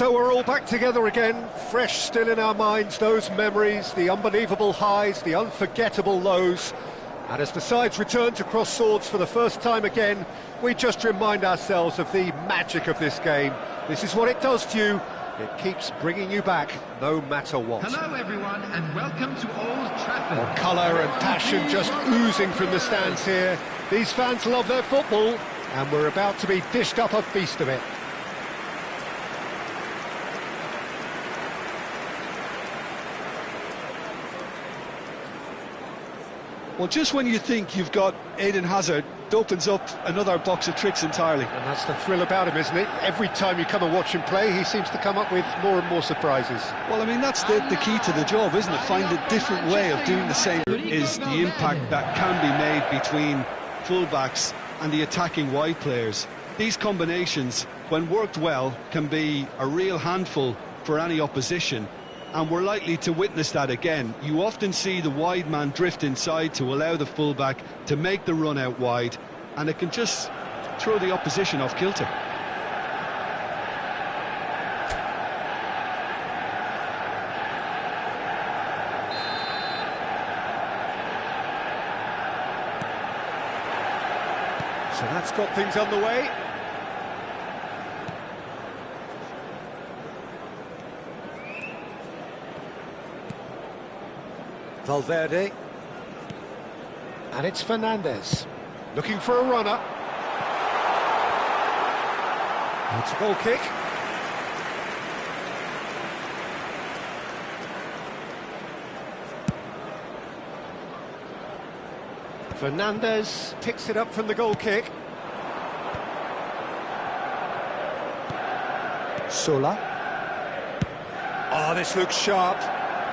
So we're all back together again, fresh still in our minds, those memories, the unbelievable highs, the unforgettable lows. And as the sides return to cross swords for the first time again, we just remind ourselves of the magic of this game. This is what it does to you. It keeps bringing you back, no matter what. Hello everyone, and welcome to Old Trafford. Colour and passion just oozing from the stands here. These fans love their football, and we're about to be dished up a feast of it. Well, just when you think you've got Eden Hazard, it opens up another box of tricks entirely. And that's the thrill about him, isn't it? Every time you come and watch him play, he seems to come up with more and more surprises. Well, I mean, that's the key to the job, isn't it? Find a different way of doing the same. Is the impact that can be made between fullbacks and the attacking wide players. These combinations, when worked well, can be a real handful for any opposition. And we're likely to witness that again. You often see the wide man drift inside to allow the fullback to make the run out wide, and it can just throw the opposition off kilter. So that's got things underway. Valverde, and it's Fernandez, looking for a runner. It's a goal kick. Fernandez picks it up from the goal kick. Sola. Oh, this looks sharp.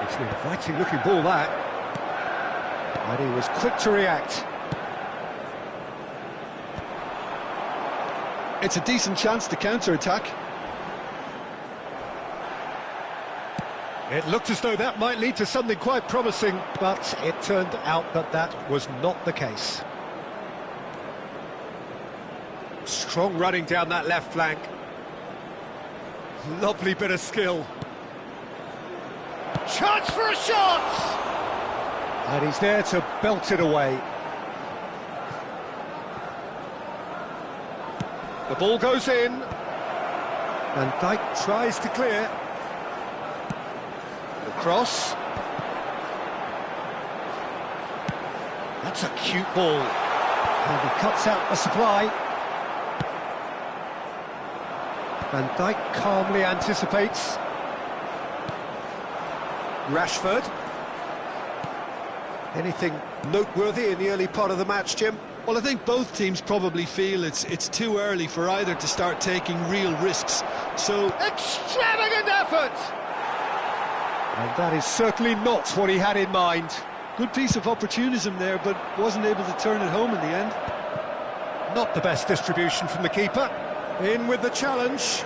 It's an inviting looking ball, that. And he was quick to react. It's a decent chance to counter-attack. It looked as though that might lead to something quite promising, but it turned out that that was not the case. Strong running down that left flank. Lovely bit of skill. Chance for a shot! And he's there to belt it away. The ball goes in. Van Dijk tries to clear. The cross. That's a cute ball. And he cuts out the supply. Van Dijk calmly anticipates. Rashford. Anything noteworthy in the early part of the match, Jim? Well, I think both teams probably feel it's too early for either to start taking real risks. So extravagant effort! And that is certainly not what he had in mind. Good piece of opportunism there, but wasn't able to turn it home in the end. Not the best distribution from the keeper. In with the challenge.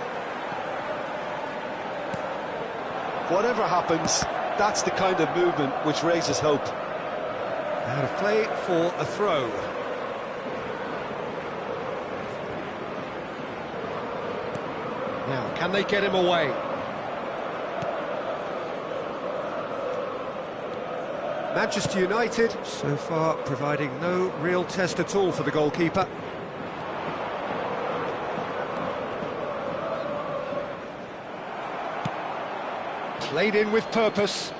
Whatever happens, that's the kind of movement which raises hope. Out of play for a throw. Now, can they get him away? Manchester United, so far, providing no real test at all for the goalkeeper. Played in with purpose.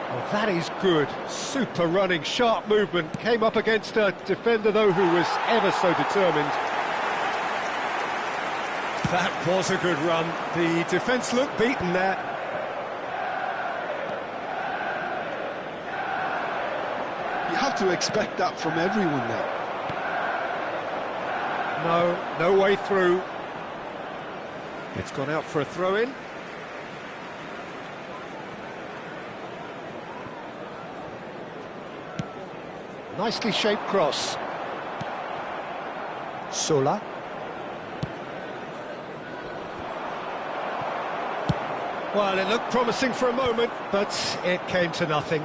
Oh, that is good. Super running, sharp movement. Came up against a defender, though, who was ever so determined. That was a good run. The defence looked beaten there. You have to expect that from everyone now. No way through. It's gone out for a throw-in. Nicely shaped cross. Sola. Well, it looked promising for a moment, but it came to nothing.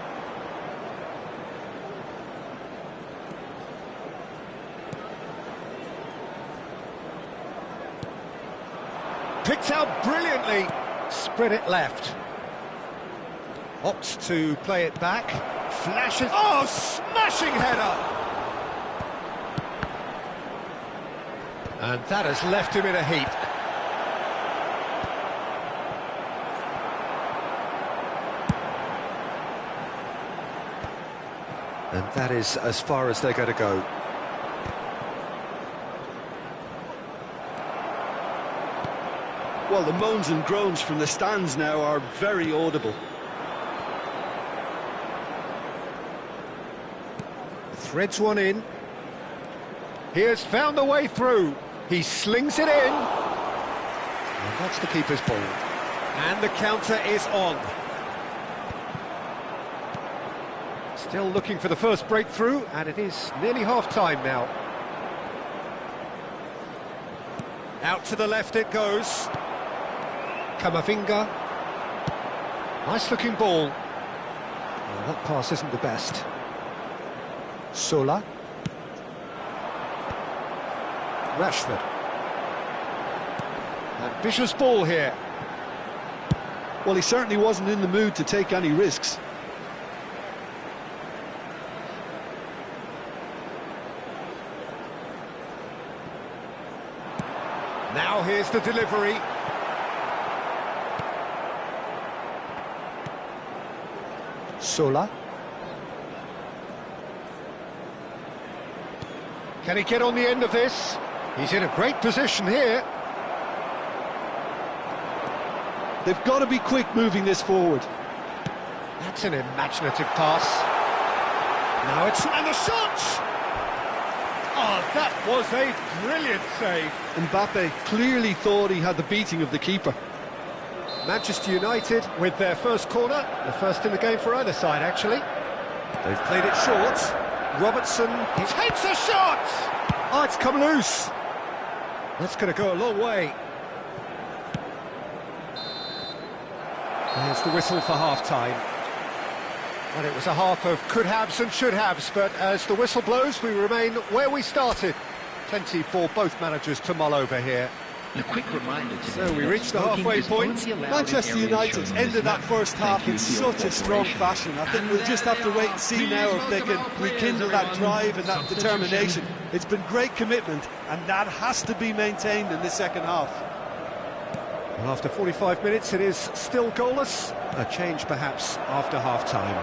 picked out brilliantly. Spread it left. Opts to play it back. Flashes. Oh, smashing header! And that has left him in a heap. And that is as far as they're going to go. Well, the moans and groans from the stands now are very audible. Threads one in. He has found the way through. He slings it in. And that's the keeper's ball. And the counter is on. Still looking for the first breakthrough, and it is nearly half-time now. Out to the left it goes. Kamavinga. Nice-looking ball. Well, that pass isn't the best. Sola. Rashford. Ambitious ball here. Well, he certainly wasn't in the mood to take any risks. Now here's the delivery. Sola. Can he get on the end of this? He's in a great position here. They've got to be quick moving this forward. That's an imaginative pass. Now it's... and the shot! Oh, that was a brilliant save. Mbappe clearly thought he had the beating of the keeper. Manchester United with their first corner, the first in the game for either side, actually. They've played it short. Robertson takes a shot! Oh, it's come loose. That's going to go a long way. There's the whistle for half-time. And it was a half of could-haves and should-haves, but as the whistle blows, we remain where we started. Plenty for both managers to mull over here. A quick reminder today, so we reached the halfway point. Manchester United ended that first half in such a strong fashion. I think we'll just have to wait and see now if they can rekindle that drive and that determination. It's been great commitment, and that has to be maintained in the second half. Well, after 45 minutes, it is still goalless. A change, perhaps, after half-time.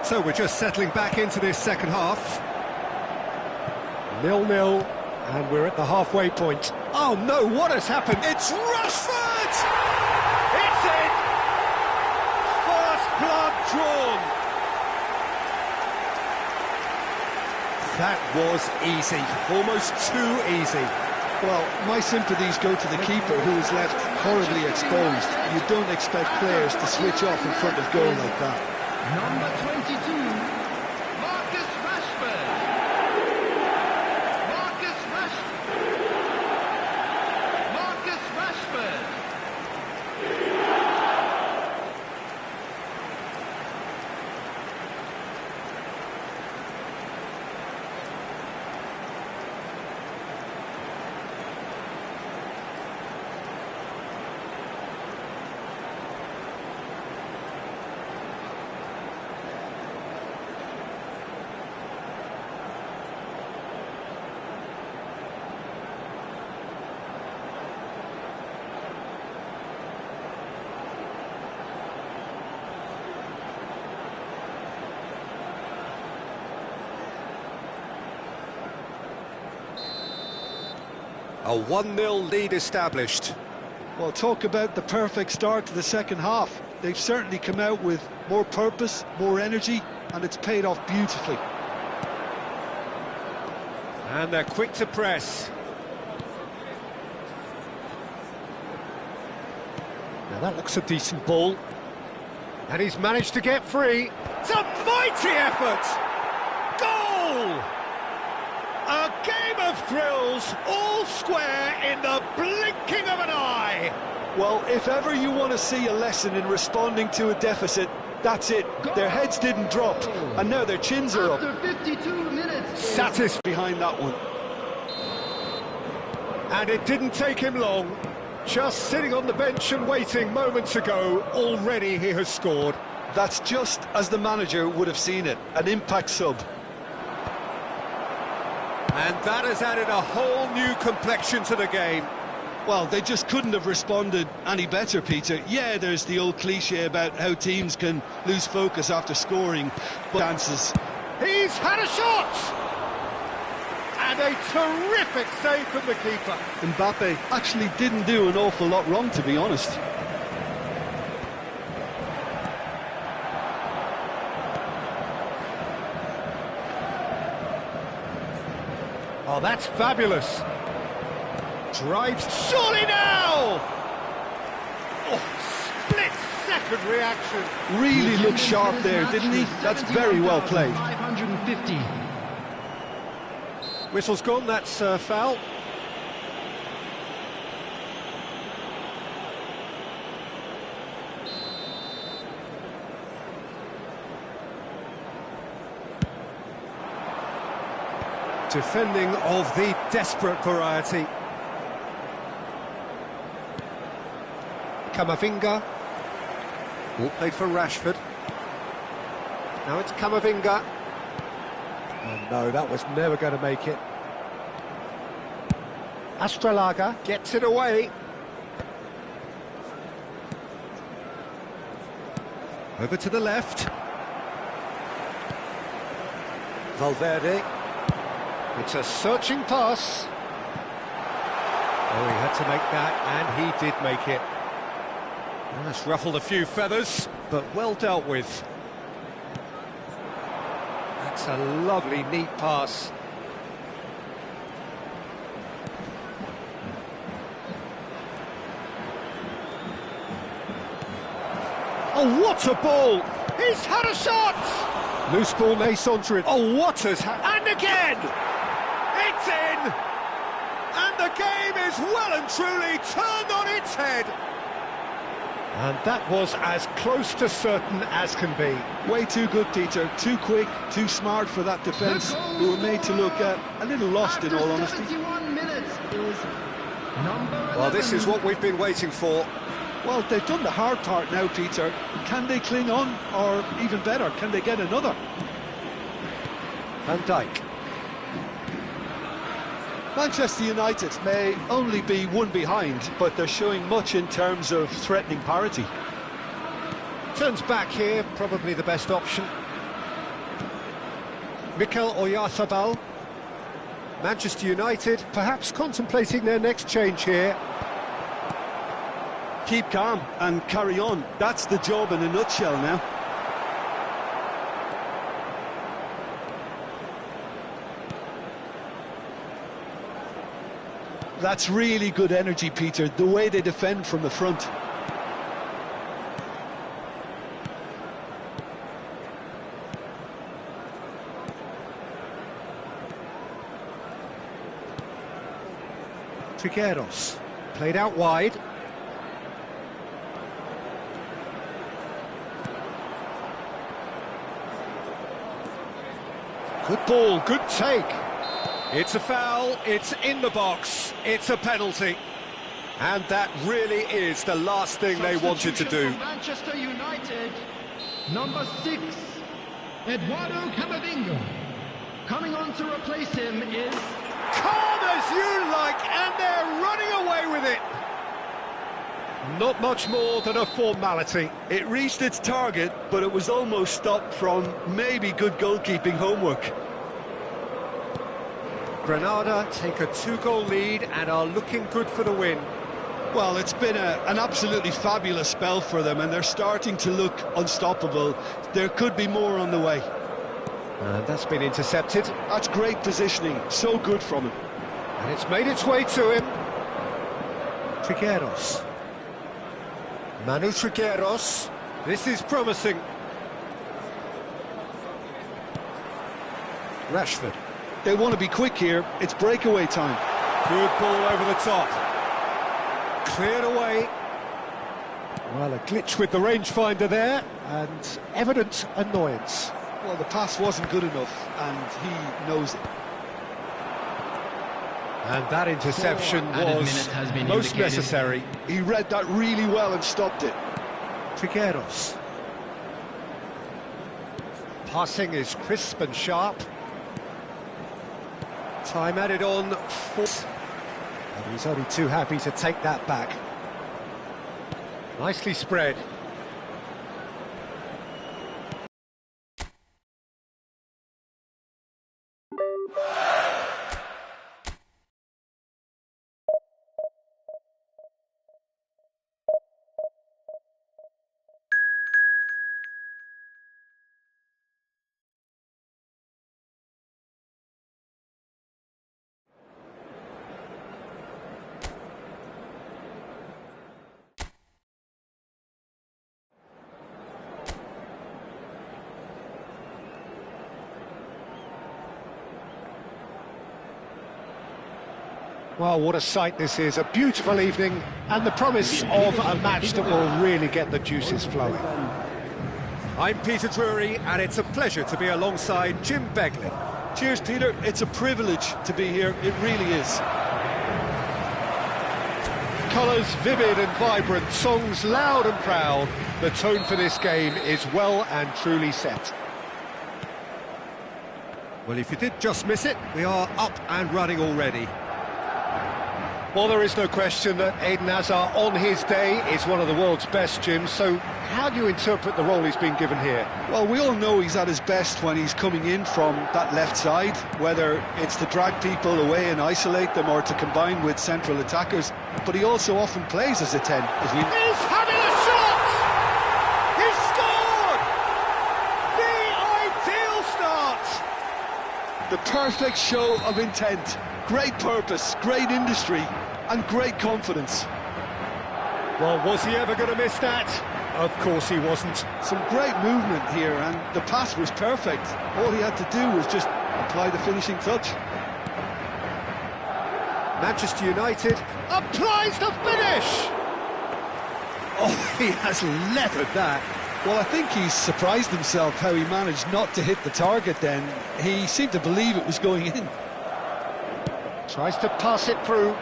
So we're just settling back into this second half. 0-0, and we're at the halfway point. Oh no, what has happened? It's Rashford! It's in! First blood drawn. That was easy, almost too easy. Well, my sympathies go to the keeper, who is left horribly exposed. You don't expect players to switch off in front of goal like that. Number 22, Marcus Rashford. Marcus Rashford. Marcus Rashford. A 1-0 lead established. Well, talk about the perfect start to the second half. They've certainly come out with more purpose, more energy, and it's paid off beautifully. And they're quick to press. Now that looks a decent ball. And he's managed to get free. It's a mighty effort! Goal! A game of thrills, all square in the blinking of an eye. Well, if ever you want to see a lesson in responding to a deficit, that's it. Their heads didn't drop, and now their chins are up. After 52 minutes. Satisfied behind that one. And it didn't take him long. Just sitting on the bench and waiting moments ago, already he has scored. That's just as the manager would have seen it, an impact sub. And that has added a whole new complexion to the game. Well, they just couldn't have responded any better, Peter. Yeah, there's the old cliche about how teams can lose focus after scoring, but chances. He's had a shot! And a terrific save from the keeper. Mbappe actually didn't do an awful lot wrong, to be honest. Oh, that's fabulous. Drives, surely now! Oh, split-second reaction. Really looked sharp there, didn't he? That's very well played. 550. Whistle's gone, that's foul. Defending of the desperate variety. Camavinga. All played for Rashford. Now it's Camavinga. Oh no, that was never going to make it. Astralaga gets it away. Over to the left. Valverde. It's a searching pass. Oh, he had to make that, and he did make it. Well, that's ruffled a few feathers, but well dealt with. That's a lovely, neat pass. Oh, what a ball! He's had a shot! Loose ball may saunter it. Oh, what has happened? And again! It's in! And the game is well and truly turned on its head. And that was as close to certain as can be. Way too good, Peter. Too quick, too smart for that defence. We were made to look a little lost, in all honesty. 71 minutes is number 11. Well, this is what we've been waiting for. Well, they've done the hard part now, Peter. Can they cling on, or even better, can they get another? Van Dijk. Manchester United may only be one behind, but they're showing much in terms of threatening parity. Turns back here, probably the best option. Mikel Oyarzabal. Manchester United perhaps contemplating their next change here. Keep calm and carry on. That's the job in a nutshell now. That's really good energy, Peter, the way they defend from the front. Trigueros. Played out wide. Good ball, good take. It's a foul, it's in the box, it's a penalty. And that really is the last thing they wanted to do. Substitution for Manchester United, number 6, Eduardo Camavinga. Coming on to replace him is... Calm as you like, and they're running away with it. Not much more than a formality. It reached its target, but it was almost stopped from maybe good goalkeeping homework. Granada take a 2-goal lead and are looking good for the win. Well, it's been an absolutely fabulous spell for them, and they're starting to look unstoppable. There could be more on the way. And that's been intercepted. That's great positioning, so good from him. And it's made its way to him. Trigueros. Manu Trigueros. This is promising. Rashford. They want to be quick here. It's breakaway time. Good ball over the top. Cleared away. Well, a glitch with the rangefinder there, and evident annoyance. Well, the pass wasn't good enough, and he knows it. And that interception was most necessary. He read that really well and stopped it. Trigueros. Passing is crisp and sharp. Time added on for... And he's only too happy to take that back. Nicely spread. Well, what a sight this is, a beautiful evening and the promise of a match that will really get the juices flowing. I'm Peter Drury and it's a pleasure to be alongside Jim Beglin. Cheers, Peter. It's a privilege to be here. It really is. Colours vivid and vibrant, songs loud and proud. The tone for this game is well and truly set. Well, if you did just miss it, we are up and running already. Well, there is no question that Eden Hazard on his day is one of the world's best, Jim, so how do you interpret the role he's been given here? Well, we all know he's at his best when he's coming in from that left side, whether it's to drag people away and isolate them or to combine with central attackers, but he also often plays as a 10. He's having a shot! He's scored! The ideal start! The perfect show of intent. Great purpose, great industry, and great confidence. Well, was he ever going to miss that? Of course he wasn't. Some great movement here, and the pass was perfect. All he had to do was just apply the finishing touch. Manchester United applies the finish! Oh, he has leathered that. Well, I think he's surprised himself how he managed not to hit the target then. He seemed to believe it was going in. Tries to pass it through.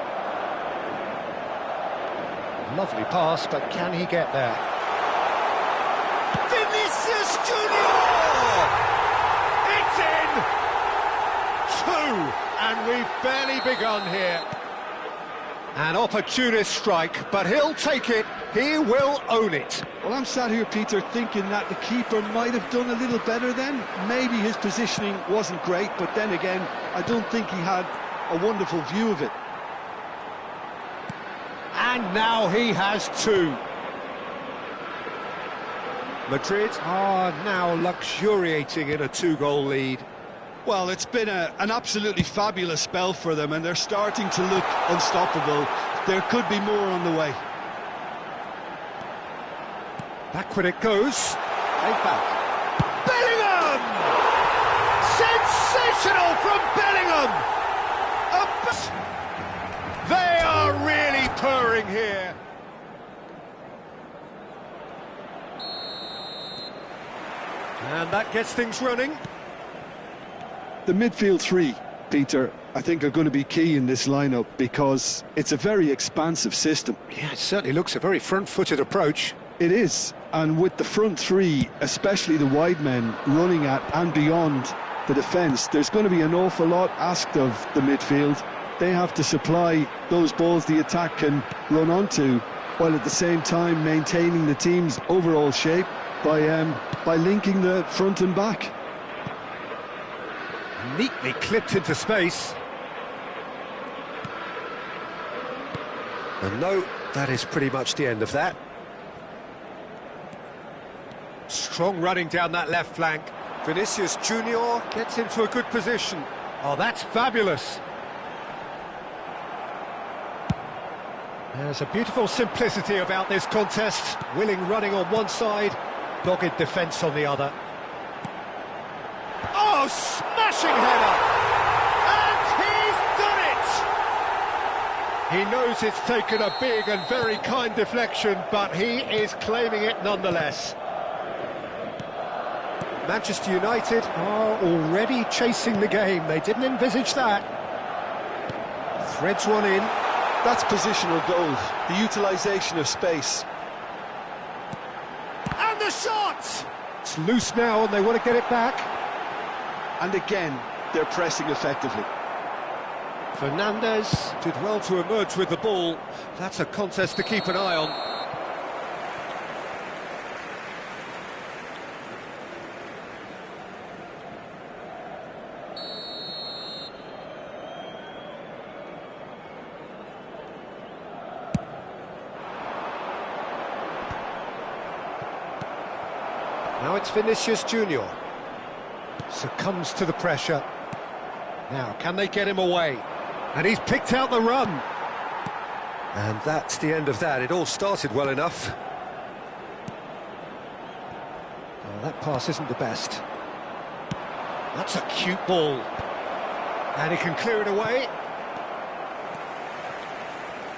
Lovely pass, but can he get there? Vinicius Junior! It's in! 2, and we've barely begun here. An opportunist strike, but he'll take it. He will own it. Well, I'm sat here, Peter, thinking that the keeper might have done a little better then. Maybe his positioning wasn't great, but then again, I don't think he had a wonderful view of it. And now he has 2. Madrid are now luxuriating in a 2-goal lead. Well, it's been an absolutely fabulous spell for them, and they're starting to look unstoppable. There could be more on the way. Backward it goes. Take back. Bellingham! Sensational from Bellingham! They are really purring here. And that gets things running. The midfield 3, Peter, I think are going to be key in this lineup because it's a very expansive system. Yeah, it certainly looks a very front-footed approach. It is, and with the front 3, especially the wide men, running at and beyond the defence, there's going to be an awful lot asked of the midfield. They have to supply those balls the attack can run onto, while at the same time maintaining the team's overall shape by linking the front and back. Neatly clipped into space. And no, that is pretty much the end of that. Strong running down that left flank. Vinicius Junior gets into a good position. Oh, that's fabulous. There's a beautiful simplicity about this contest. Willing running on one side, dogged defence on the other. Oh, smashing header! And he's done it! He knows it's taken a big and very kind deflection, but he is claiming it nonetheless. Manchester United are already chasing the game. They didn't envisage that. Threads one in. That's positional goal, the utilisation of space. And the shot! It's loose now and they want to get it back. And again, they're pressing effectively. Fernandez did well to emerge with the ball. That's a contest to keep an eye on. Now it's Vinicius Junior. Succumbs to the pressure. Now, can they get him away? And he's picked out the run. And that's the end of that. It all started well enough. Oh, that pass isn't the best. That's a cute ball. And he can clear it away.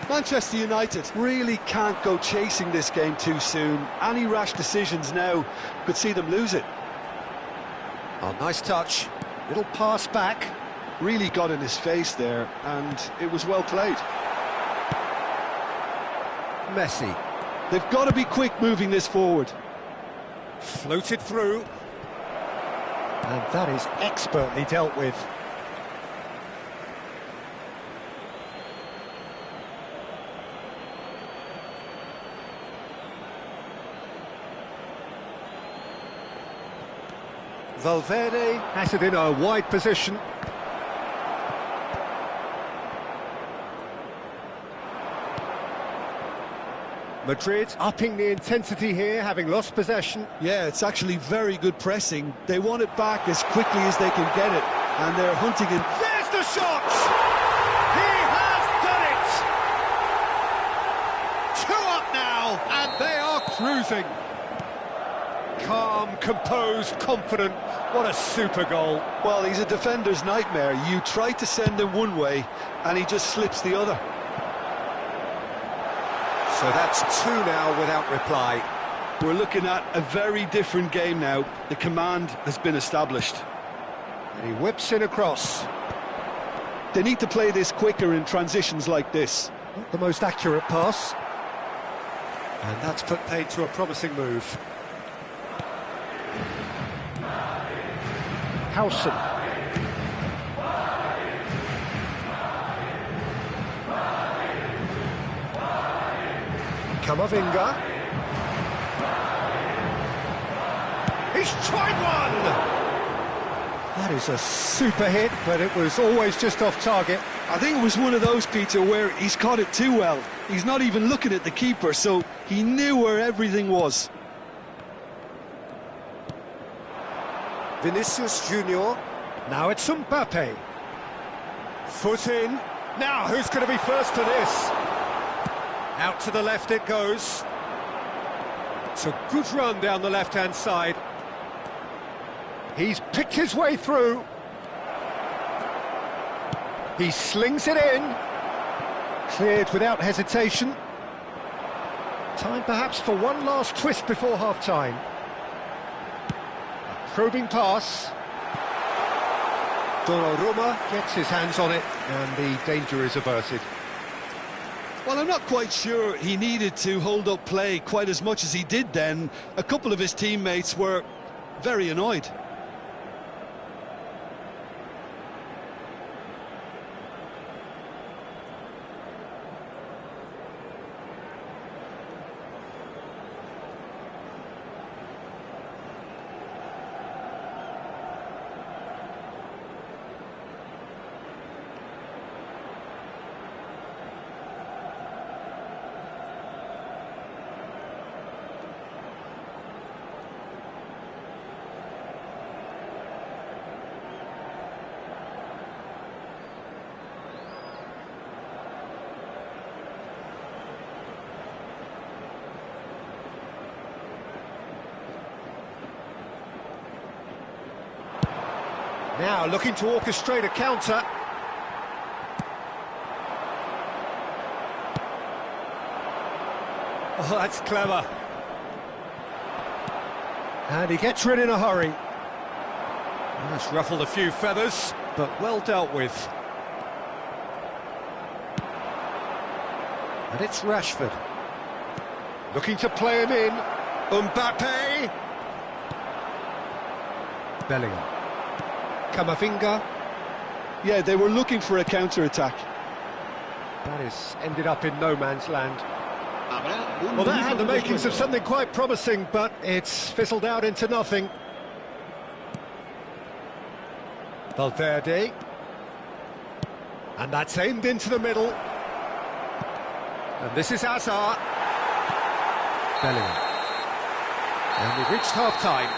Manchester United really can't go chasing this game too soon. Any rash decisions now could see them lose it. Oh, nice touch. Little pass back. Really got in his face there, and it was well played. Messi. They've got to be quick moving this forward. Floated through. And that is expertly dealt with. Valverde has it in a wide position. Madrid upping the intensity here, having lost possession. Yeah, it's actually very good pressing. They want it back as quickly as they can get it, and they're hunting in. There's the shot! He has done it! 2 up now, and they are cruising. Calm, composed, confident. What a super goal. Well, he's a defender's nightmare. You try to send him one way, and he just slips the other. So that's 2 now without reply. We're looking at a very different game now. The command has been established. And he whips in across. They need to play this quicker in transitions like this. Not the most accurate pass. And that's put paid to a promising move. Howson. Camavinga. He's tried one! That is a super hit, but it was always just off target. I think it was one of those, Peter, where he's caught it too well. He's not even looking at the keeper, so he knew where everything was. Vinicius Junior. Now it's Mbappe. Foot in. Now who's going to be first to this? Out to the left it goes. It's a good run down the left-hand side. He's picked his way through. He slings it in. Cleared without hesitation. Time perhaps for one last twist before half-time. A probing pass. Donnarumma gets his hands on it and the danger is averted. Well, I'm not quite sure he needed to hold up play quite as much as he did then. A couple of his teammates were very annoyed. Now looking to orchestrate a counter. Oh, that's clever. And he gets rid in a hurry. That's ruffled a few feathers, but well dealt with. And it's Rashford. Looking to play him in. Mbappe. Bellingham. Camavinga. Yeah, they were looking for a counter-attack. That has ended up in no man's land. Well, that had the makings of something quite promising, but it's fizzled out into nothing. Valverde. And that's aimed into the middle. And this is Hazard. Bellingham. And we've reached half-time.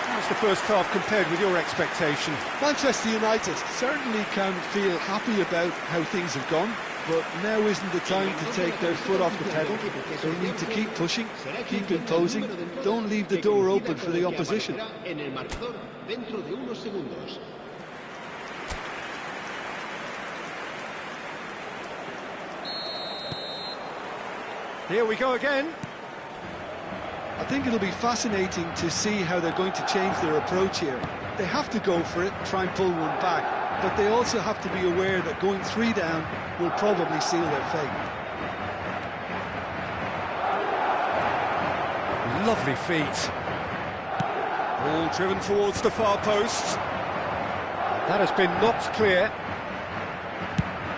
How's the first half compared with your expectation? Manchester United certainly can feel happy about how things have gone, but now isn't the time to take their foot off the pedal. They need to keep pushing, keep imposing, don't leave the door open for the opposition. Here we go again. I think it'll be fascinating to see how they're going to change their approach here. They have to go for it, try and pull one back, but they also have to be aware that going 3 down will probably seal their fate. Lovely feet. Ball driven towards the far post. That has been knocked clear.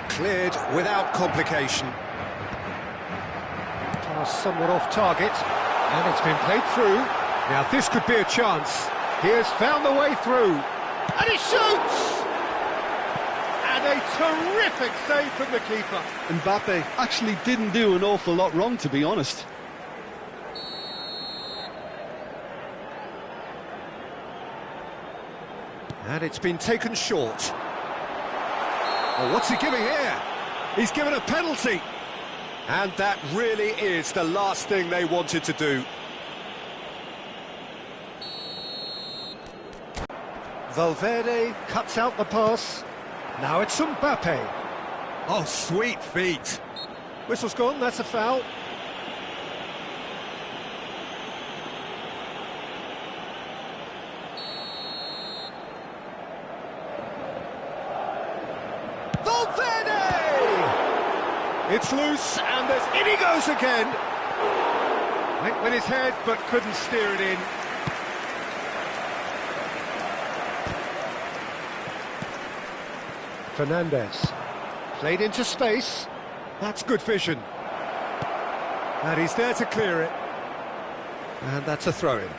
Cleared without complication. Pass somewhat off target. And it's been played through. Now this could be a chance. He has found the way through. And he shoots! And a terrific save from the keeper. Mbappe actually didn't do an awful lot wrong, to be honest. And it's been taken short. Oh, what's he giving here? He's given a penalty. And that really is the last thing they wanted to do. Valverde cuts out the pass. Now it's Mbappe. Oh, sweet feet. Whistle's gone, that's a foul. Valverde! It's loose, and in he goes again. Went with his head, but couldn't steer it in. Fernandez. Played into space. That's good vision. And he's there to clear it. And that's a throw-in.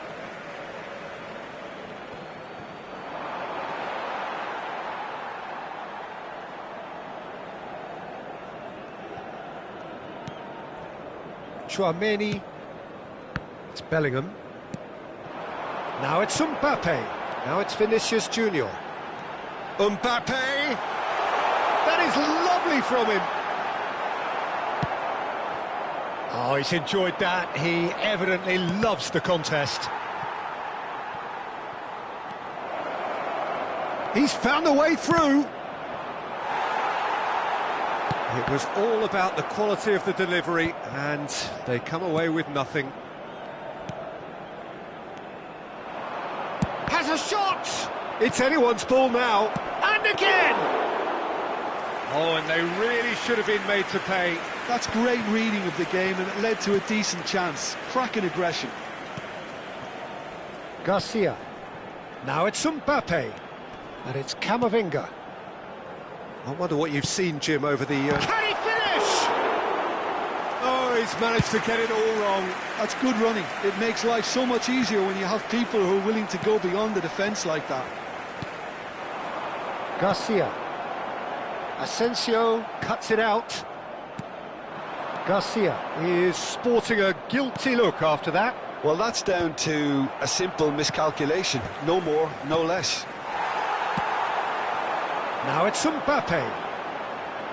Chouameni. It's Bellingham. Now it's Mbappe. Now it's Vinicius Junior. Mbappe! That is lovely from him. Oh, he's enjoyed that. He evidently loves the contest. He's found a way through. It was all about the quality of the delivery, and they come away with nothing. Has a shot! It's anyone's ball now, and again! Oh, and they really should have been made to pay. That's great reading of the game, and it led to a decent chance. Cracking aggression. Garcia. Now it's Mbappe, and it's Camavinga. I wonder what you've seen, Jim, over the... Can he finish? Oh, he's managed to get it all wrong. That's good running. It makes life so much easier when you have people who are willing to go beyond the defence like that. Garcia. Asensio cuts it out. Garcia is sporting a guilty look after that. Well, that's down to a simple miscalculation. No more, no less. Now it's Mbappe.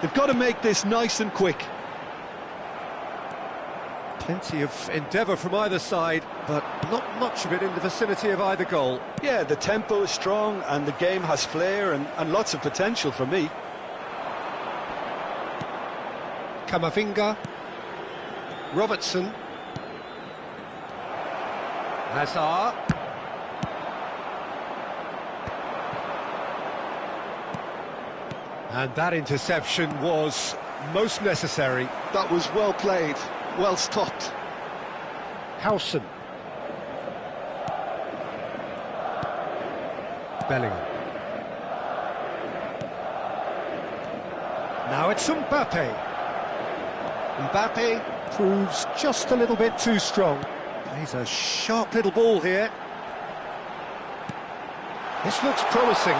They've got to make this nice and quick. Plenty of endeavour from either side, but not much of it in the vicinity of either goal. Yeah, the tempo is strong and the game has flair and lots of potential for me. Camavinga. Robertson. Hazard. And that interception was most necessary. That was well played, well stopped. Howson. Bellingham. Now it's Mbappe. Mbappe proves just a little bit too strong. He's a sharp little ball here. This looks promising.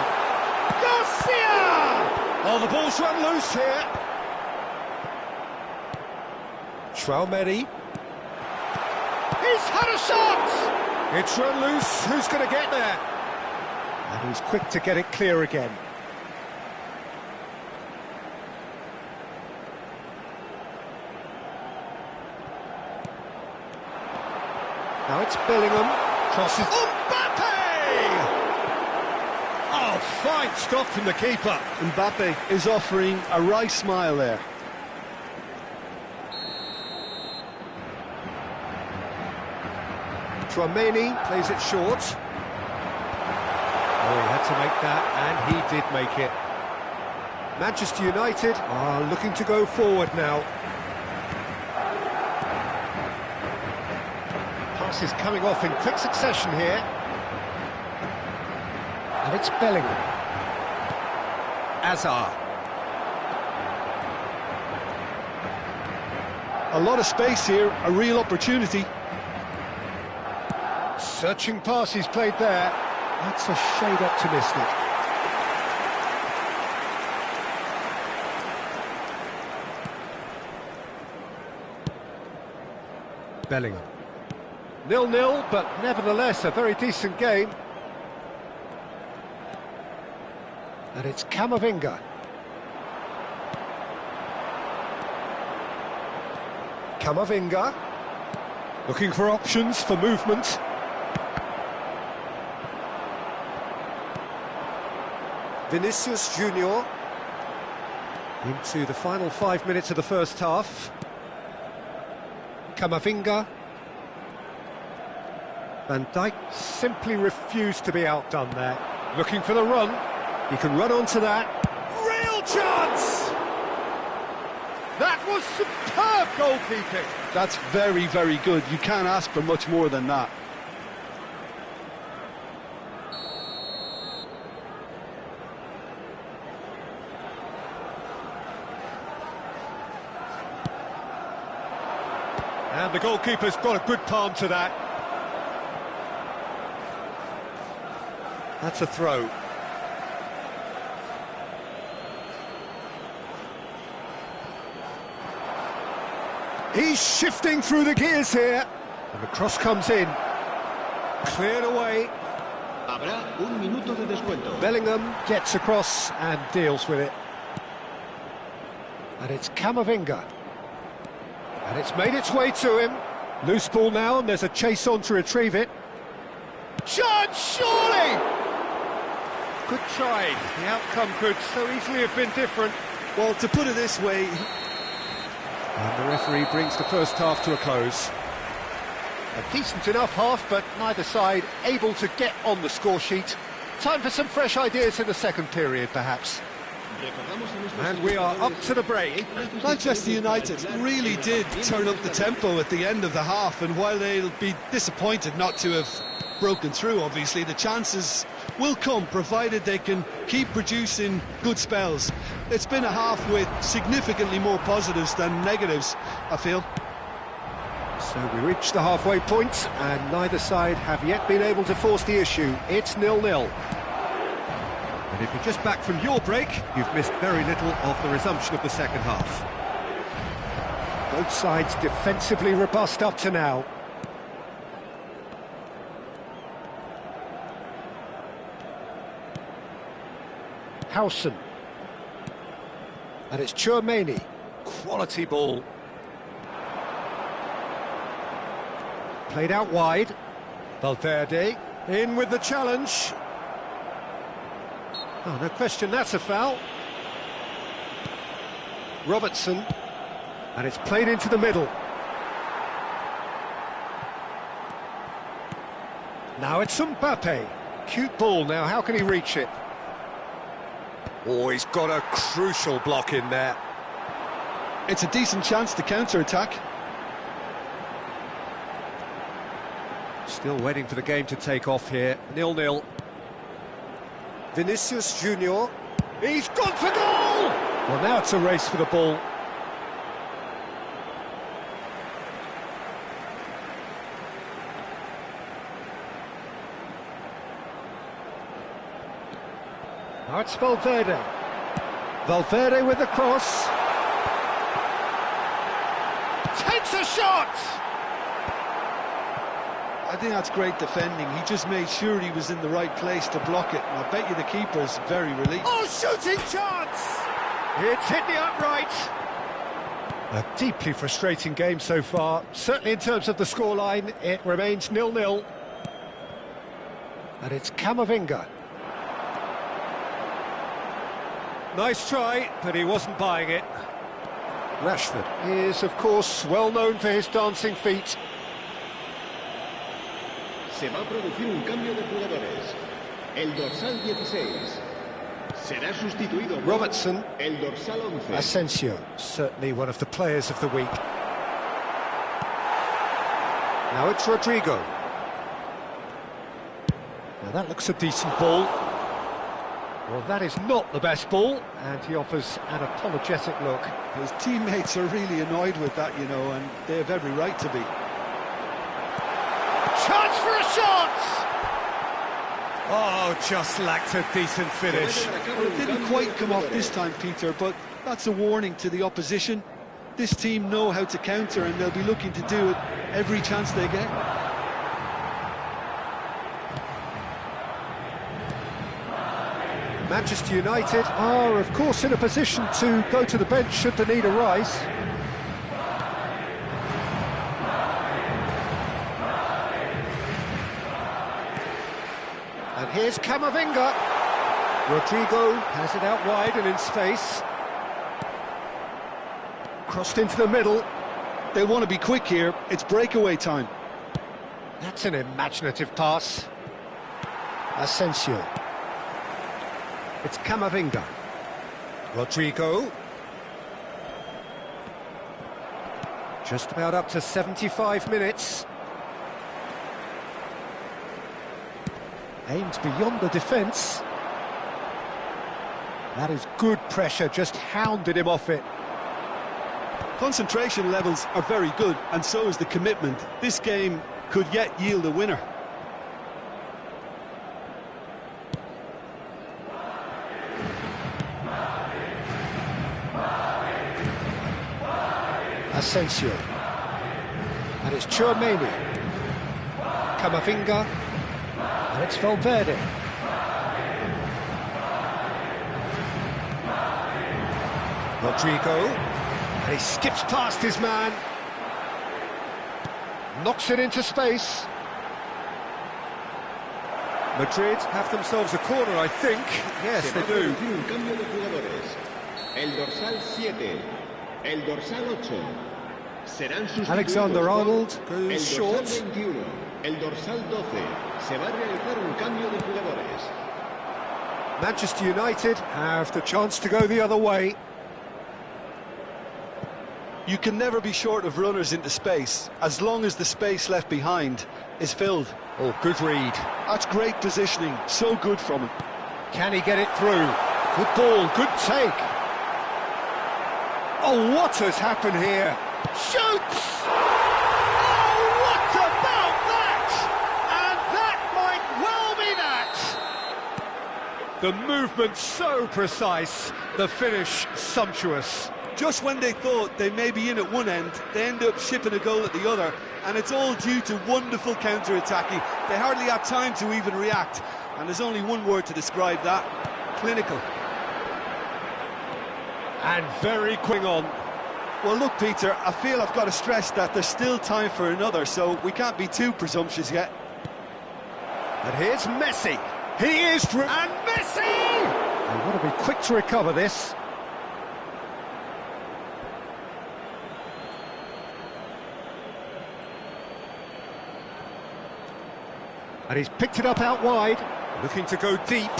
Garcia! Oh, the ball's run loose here. Traumeri. He's had a shot! It's run loose. Who's going to get there? And he's quick to get it clear again. Now it's Bellingham. Crosses. Mbappe! Oh, fine stop from the keeper. Mbappe is offering a right smile there. Traumeri plays it short. Oh, he had to make that, and he did make it. Manchester United are looking to go forward now. Passes coming off in quick succession here. And it's Bellingham. Hazard. A lot of space here, a real opportunity. Searching pass he's played there. That's a shade optimistic. Bellingham. 0-0, but nevertheless a very decent game. And it's Camavinga. Camavinga. Looking for options for movement. Vinicius Junior into the final 5 minutes of the first half. Camavinga. Van Dijk simply refused to be outdone there. Looking for the run. He can run onto that. Real chance! That was superb goalkeeping. That's very, very good. You can't ask for much more than that. And the goalkeeper's got a good palm to that. That's a throw. He's shifting through the gears here. And the cross comes in. Cleared away. Habrá un minuto de descuento. Bellingham gets across and deals with it. And it's Camavinga. And it's made its way to him. Loose ball now, and there's a chase on to retrieve it. Chance, surely! Good try. The outcome could so easily have been different. Well, to put it this way... And the referee brings the first half to a close. A decent enough half, but neither side able to get on the score sheet. Time for some fresh ideas in the second period, perhaps. And we are up to the break. Manchester United really did turn up the tempo at the end of the half, and while they'll be disappointed not to have broken through, obviously, the chances will come, provided they can keep producing good spells. It's been a half with significantly more positives than negatives, I feel. So we reach the halfway point, and neither side have yet been able to force the issue. It's 0-0. And if you're just back from your break, you've missed very little of the resumption of the second half. Both sides defensively robust up to now. Howson. And it's Traumeri. Quality ball. Played out wide. Valverde in with the challenge. Oh, no question, that's a foul. Robertson. And it's played into the middle. Now it's Mbappe. Cute ball now, how can he reach it? Oh, he's got a crucial block in there. It's a decent chance to counter-attack. Still waiting for the game to take off here. 0-0. Vinicius Junior. He's gone for goal! Well, now it's a race for the ball. Now it's Valverde. Valverde with the cross. Takes a shot! I think that's great defending. He just made sure he was in the right place to block it. And I bet you the keeper's very relieved. Oh, shooting chance! It's hit the upright. A deeply frustrating game so far. Certainly in terms of the scoreline, it remains 0-0. And it's Camavinga. Nice try, but he wasn't buying it. Rashford is, of course, well known for his dancing feet. Se va a producir un cambio de jugadores. El dorsal 16 será sustituido por Robertson. el dorsal 11. Asensio, certainly one of the players of the week. Now it's Rodrigo. Now that looks a decent ball. Well, that is not the best ball, and he offers an apologetic look. His teammates are really annoyed with that, you know, and they have every right to be. Chance for a shot! Oh, just lacked a decent finish. Well, it didn't quite come off this time, Peter, but that's a warning to the opposition. This team know how to counter, and they'll be looking to do it every chance they get. Manchester United are, of course, in a position to go to the bench should the need arise. And here's Camavinga. Rodrigo has it out wide and in space. Crossed into the middle. They'll want to be quick here. It's breakaway time. That's an imaginative pass. Asensio. It's Camavinga. Rodrigo. Just about up to 75 minutes. Aimed beyond the defence. That is good pressure, just hounded him off it. Concentration levels are very good, and so is the commitment. This game could yet yield a winner. Asensio. And it's Tchouaméni. Camavinga. And it's Valverde. Rodrigo. And he skips past his man. Knocks it into space. Madrid have themselves a corner, I think. Yes, they do. Un cambio de jugadores. El dorsal 7, el dorsal 8 serán sustituidos. Alexander-Arnold El goes short. dorsal 21, el dorsal 12. Se va a realizar un cambio de jugadores. Manchester United have the chance to go the other way. You can never be short of runners into space, as long as the space left behind is filled. Oh, good read. That's great positioning, so good from him. Can he get it through? Good ball, good take. Oh, what has happened here? Shoots! Oh, what about that? And that might well be that. The movement so precise, the finish sumptuous. Just when they thought they may be in at one end, they end up shipping a goal at the other, and it's all due to wonderful counter-attacking. They hardly had time to even react, and there's only one word to describe that: clinical. And very quick on. Well, look, Peter, I feel I've got to stress that there's still time for another, so we can't be too presumptuous yet. And here's Messi. He is through. And Messi! They've got to be quick to recover this. And he's picked it up out wide, looking to go deep.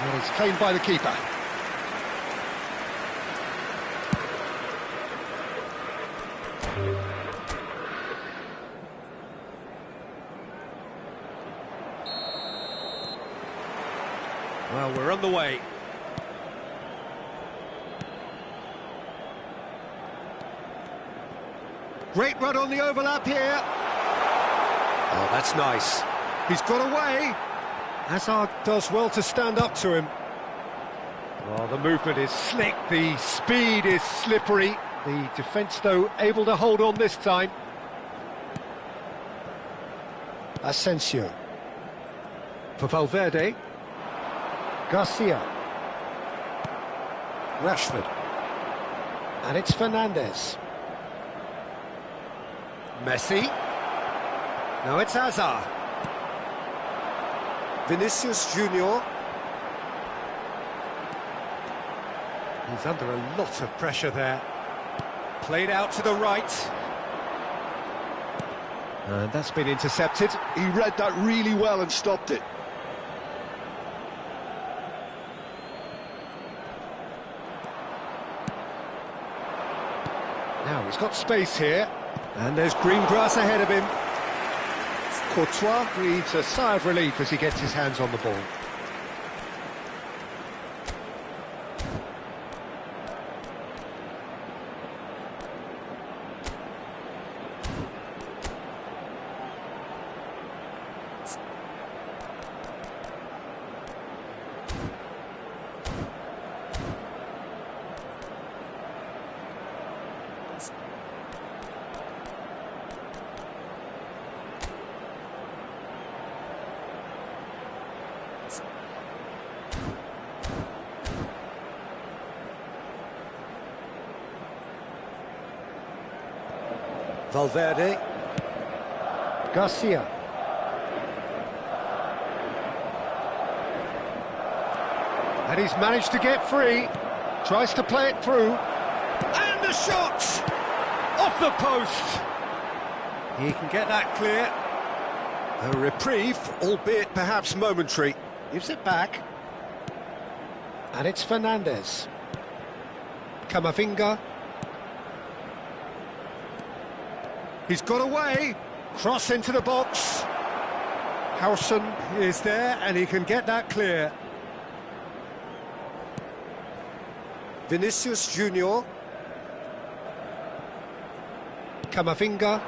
And it's claimed by the keeper. Well, we're on the way. Great run on the overlap here. Oh, that's nice. He's got away. Hazard does well to stand up to him. Well, the movement is slick, the speed is slippery. The defence, though, able to hold on this time. Asensio. For Valverde. Garcia. Rashford. And it's Fernandes. Messi. No, it's Hazard. Vinicius Junior. He's under a lot of pressure there. Played out to the right. And that's been intercepted. He read that really well and stopped it. Now he's got space here. And there's green grass ahead of him. Courtois breathes a sigh of relief as he gets his hands on the ball. Valverde. Garcia. And he's managed to get free. Tries to play it through. And the shot! Off the post! He can get that clear. A reprieve, albeit perhaps momentary. Gives it back. And it's Fernandes. Camavinga. He's got away, cross into the box. Howson is there and he can get that clear. Vinicius Junior. Camavinga.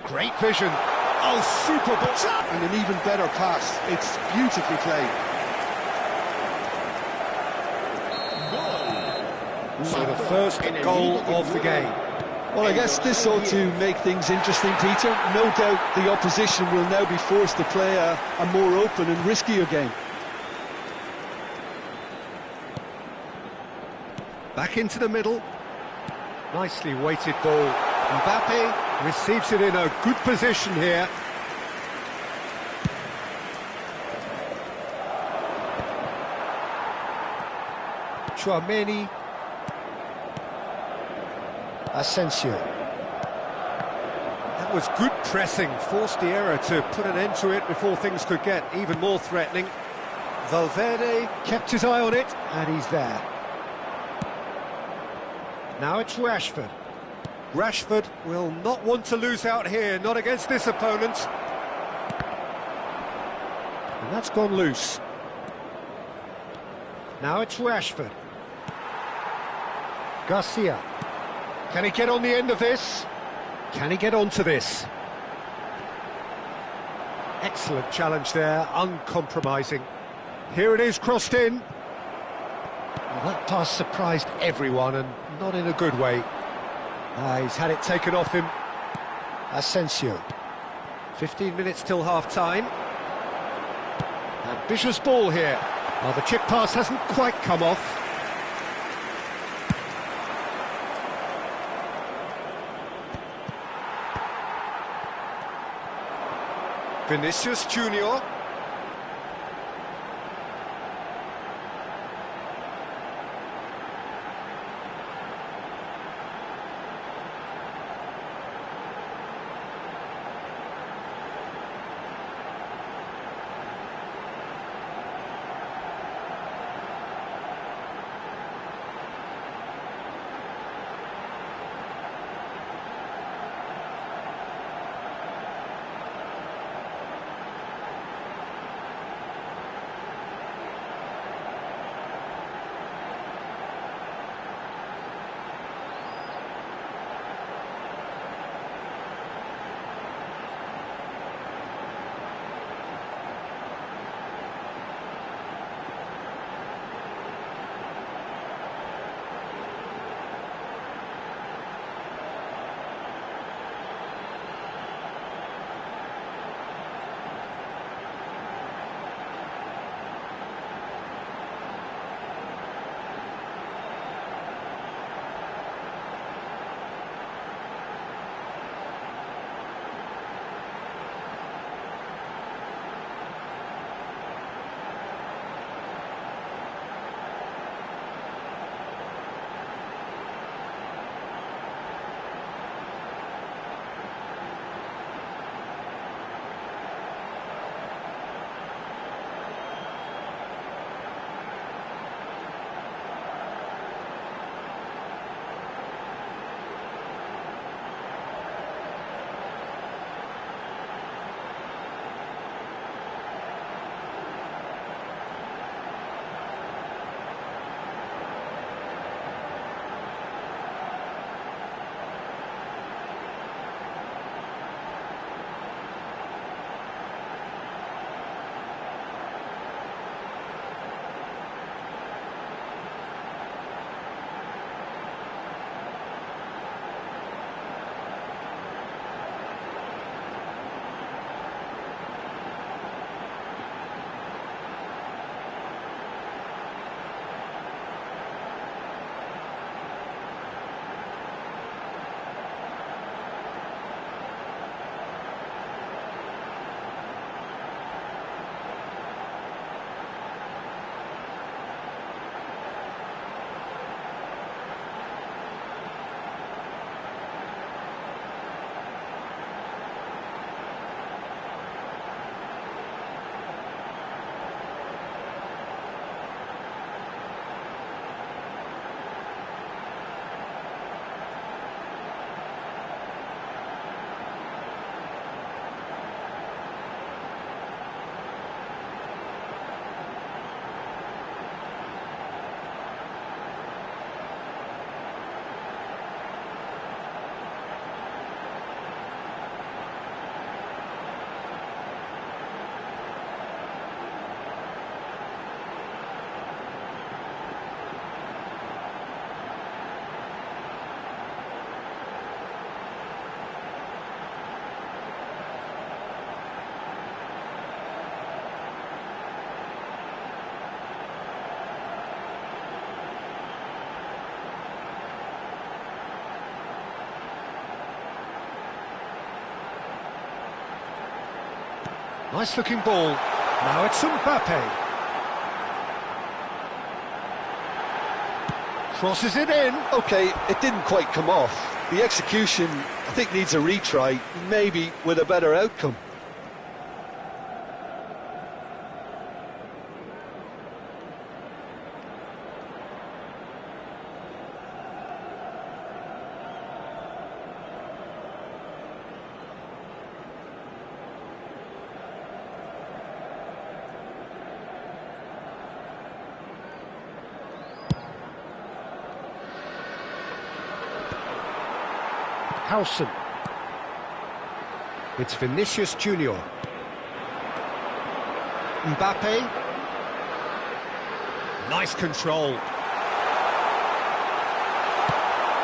Great vision. Oh, super ball. And an even better pass. It's beautifully played. So the first goal of the game. Well, I guess this ought to make things interesting, Peter. No doubt the opposition will now be forced to play a more open and riskier game. Back into the middle. Nicely weighted ball. Mbappe receives it in a good position here. Chouameni. Asensio. That was good pressing, forced the error to put an end to it before things could get even more threatening. Valverde kept his eye on it, and he's there. Now it's Rashford. Rashford will not want to lose out here, not against this opponent. And that's gone loose. Now it's Rashford. Garcia. Can he get on the end of this? Can he get onto this? Excellent challenge there, uncompromising. Here it is, crossed in. Well, that pass surprised everyone, and not in a good way. He's had it taken off him. Asensio. 15 minutes till half-time. Ambitious ball here. Well, the chip pass hasn't quite come off. Vinicius Junior. Nice looking ball. Now it's Mbappe. Crosses it in. OK, it didn't quite come off. The execution, I think, needs a retry, maybe with a better outcome. Howson. It's Vinicius Junior. Mbappe. Nice control.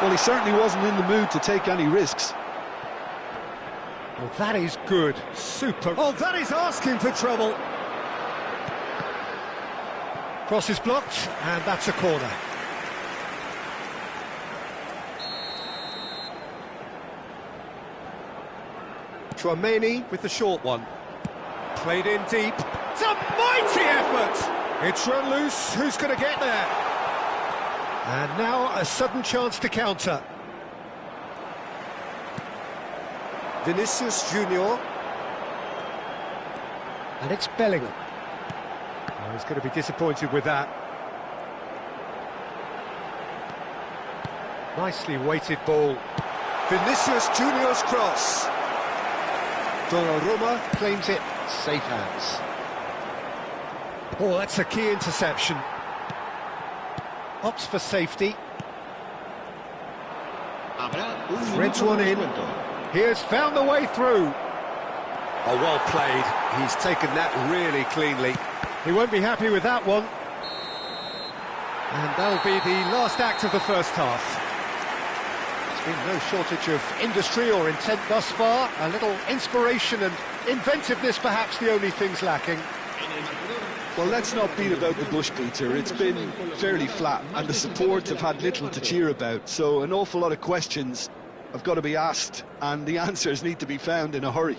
Well, he certainly wasn't in the mood to take any risks. Well, that is good. Super. Oh, that is asking for trouble. Cross is blocked, and that's a corner. Chouameni with the short one. Played in deep. It's a mighty effort! It's run loose. Who's going to get there? And now a sudden chance to counter. Vinicius Junior. And it's Bellingham. Oh, he's going to be disappointed with that. Nicely weighted ball. Vinicius Junior's cross. Donnarumma claims it, safe hands. Oh, that's a key interception. Opts for safety. Threads one in. He has found the way through. Oh, well played. He's taken that really cleanly. He won't be happy with that one. And that'll be the last act of the first half. Been no shortage of industry or intent thus far. A little inspiration and inventiveness, perhaps the only things lacking. Well, let's not beat about the bush, Peter. It's been fairly flat, and the support have had little to cheer about. So an awful lot of questions have got to be asked, and the answers need to be found in a hurry.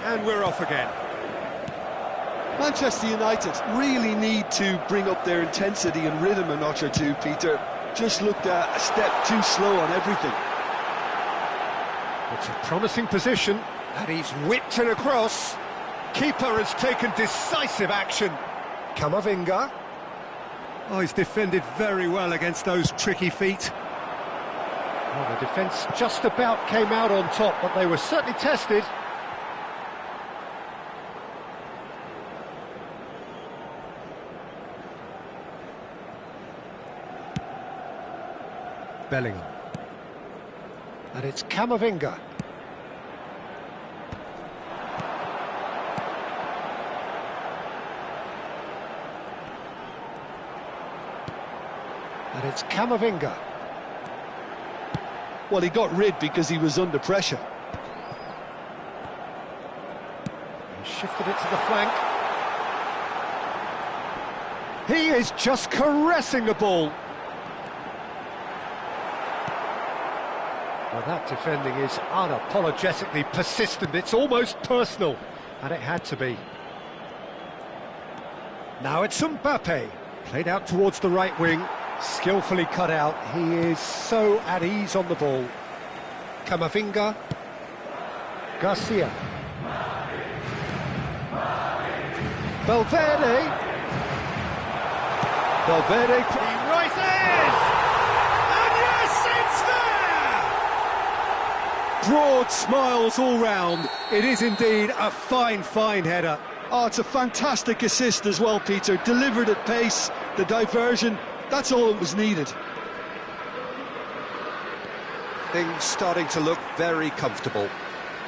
And we're off again. Manchester United really need to bring up their intensity and rhythm a notch or two, Peter. Just looked a step too slow on everything. It's a promising position, and he's whipped it across. Keeper has taken decisive action. Camavinga. Oh, he's defended very well against those tricky feet. Well, the defence just about came out on top, but they were certainly tested. Bellingham. And it's Camavinga. And it's Camavinga. Well, he got rid because he was under pressure. He shifted it to the flank. He is just caressing the ball. Well, that defending is unapologetically persistent. It's almost personal, and it had to be. Now it's Mbappe, played out towards the right wing, skillfully cut out. He is so at ease on the ball. Camavinga. Garcia. Valverde. Valverde. He rises! And yes, it's there! Broad smiles all round. It is indeed a fine, fine header. Oh, it's a fantastic assist as well, Peter. Delivered at pace, the diversion, that's all that was needed. Things starting to look very comfortable.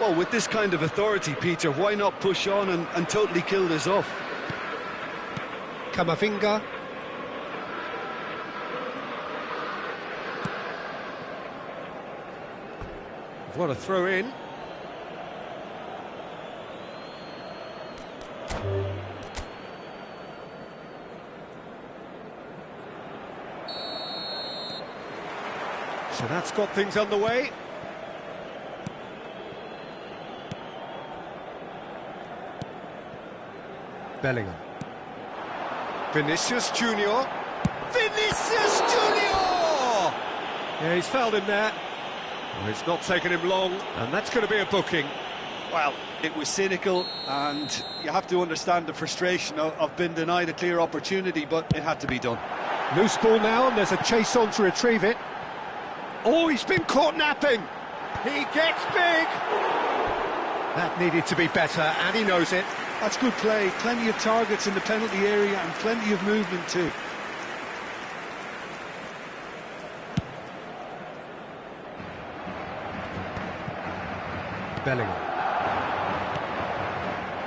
Well, with this kind of authority, Peter, why not push on and totally kill this off? Camavinga. What a throw in. So that's got things underway. Bellingham. Vinicius Junior. Vinicius Junior! Yeah, he's fouled him there. Well, it's not taken him long, and that's going to be a booking. Well, it was cynical, and you have to understand the frustration of being denied a clear opportunity, but it had to be done. Loose ball now, and there's a chase on to retrieve it. Oh, he's been caught napping. He gets big. That needed to be better, and he knows it. That's good play. Plenty of targets in the penalty area and plenty of movement too. Bellingham.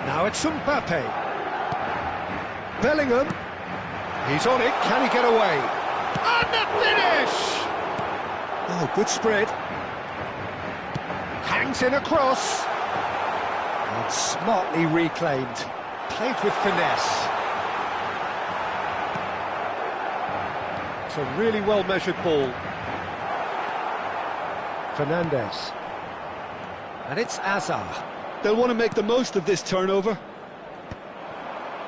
Now it's Mbappe. Bellingham. He's on it. Can he get away? And the finish! Oh, good spread. Hangs in across. And smartly reclaimed. Played with finesse. It's a really well-measured ball. Fernandez. And it's Azar. They'll want to make the most of this turnover.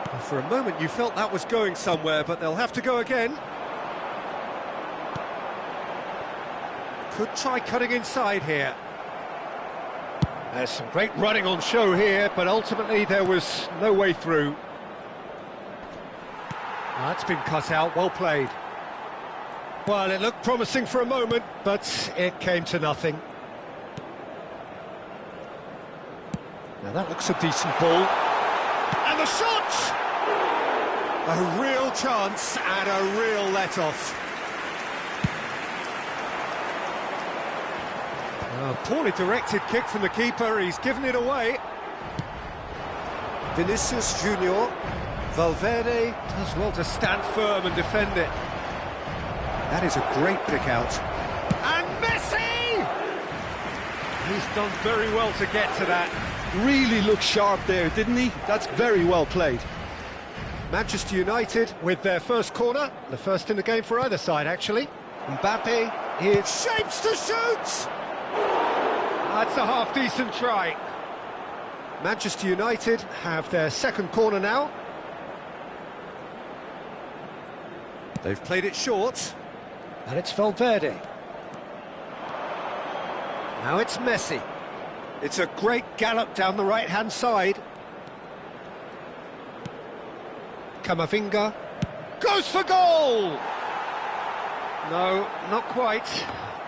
Well, for a moment you felt that was going somewhere, but they'll have to go again. Could try cutting inside here. There's some great running on show here, but ultimately there was no way through. That's been cut out, well played. Well, it looked promising for a moment, but it came to nothing. Now that looks a decent ball. And the shot! A real chance and a real let-off. Poorly directed kick from the keeper, he's given it away. Vinicius Junior. Valverde does well to stand firm and defend it. That is a great pick out. And Messi! He's done very well to get to that. Really looked sharp there, didn't he? That's very well played. Manchester United with their first corner, the first in the game for either side, actually. Mbappe, he shapes to shoot! That's a half-decent try. Manchester United have their second corner now, They've played it short, and it's Valverde. Now it's Messi. It's a great gallop down the right-hand side. Camavinga goes for goal! No, not quite.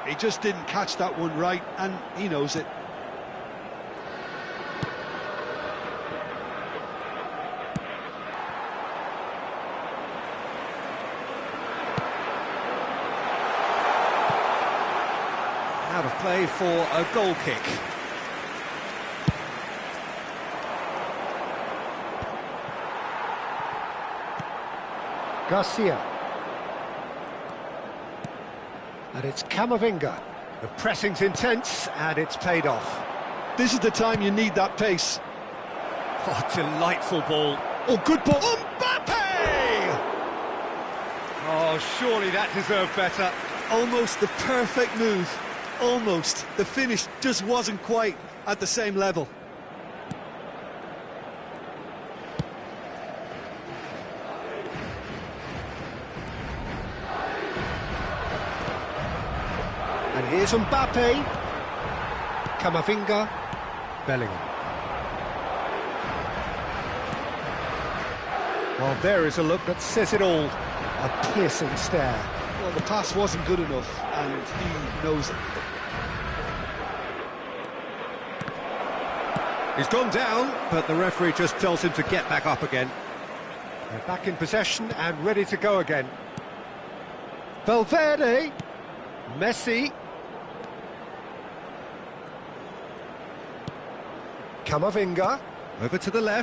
He just didn't catch that one right, and he knows it. Out of play for a goal kick. Garcia. And it's Camavinga. The pressing's intense, and it's paid off. This is the time you need that pace. Oh, delightful ball. Oh, good ball. Mbappe! Oh, surely that deserved better. Almost the perfect move. Almost. The finish just wasn't quite at the same level. And here's Mbappe. Camavinga. Bellingham. Well, there is a look that says it all. A piercing stare. Well, the pass wasn't good enough, and he knows it. He's gone down, but the referee just tells him to get back up again. They're back in possession and ready to go again. Valverde. Messi. Camavinga. Over to the left.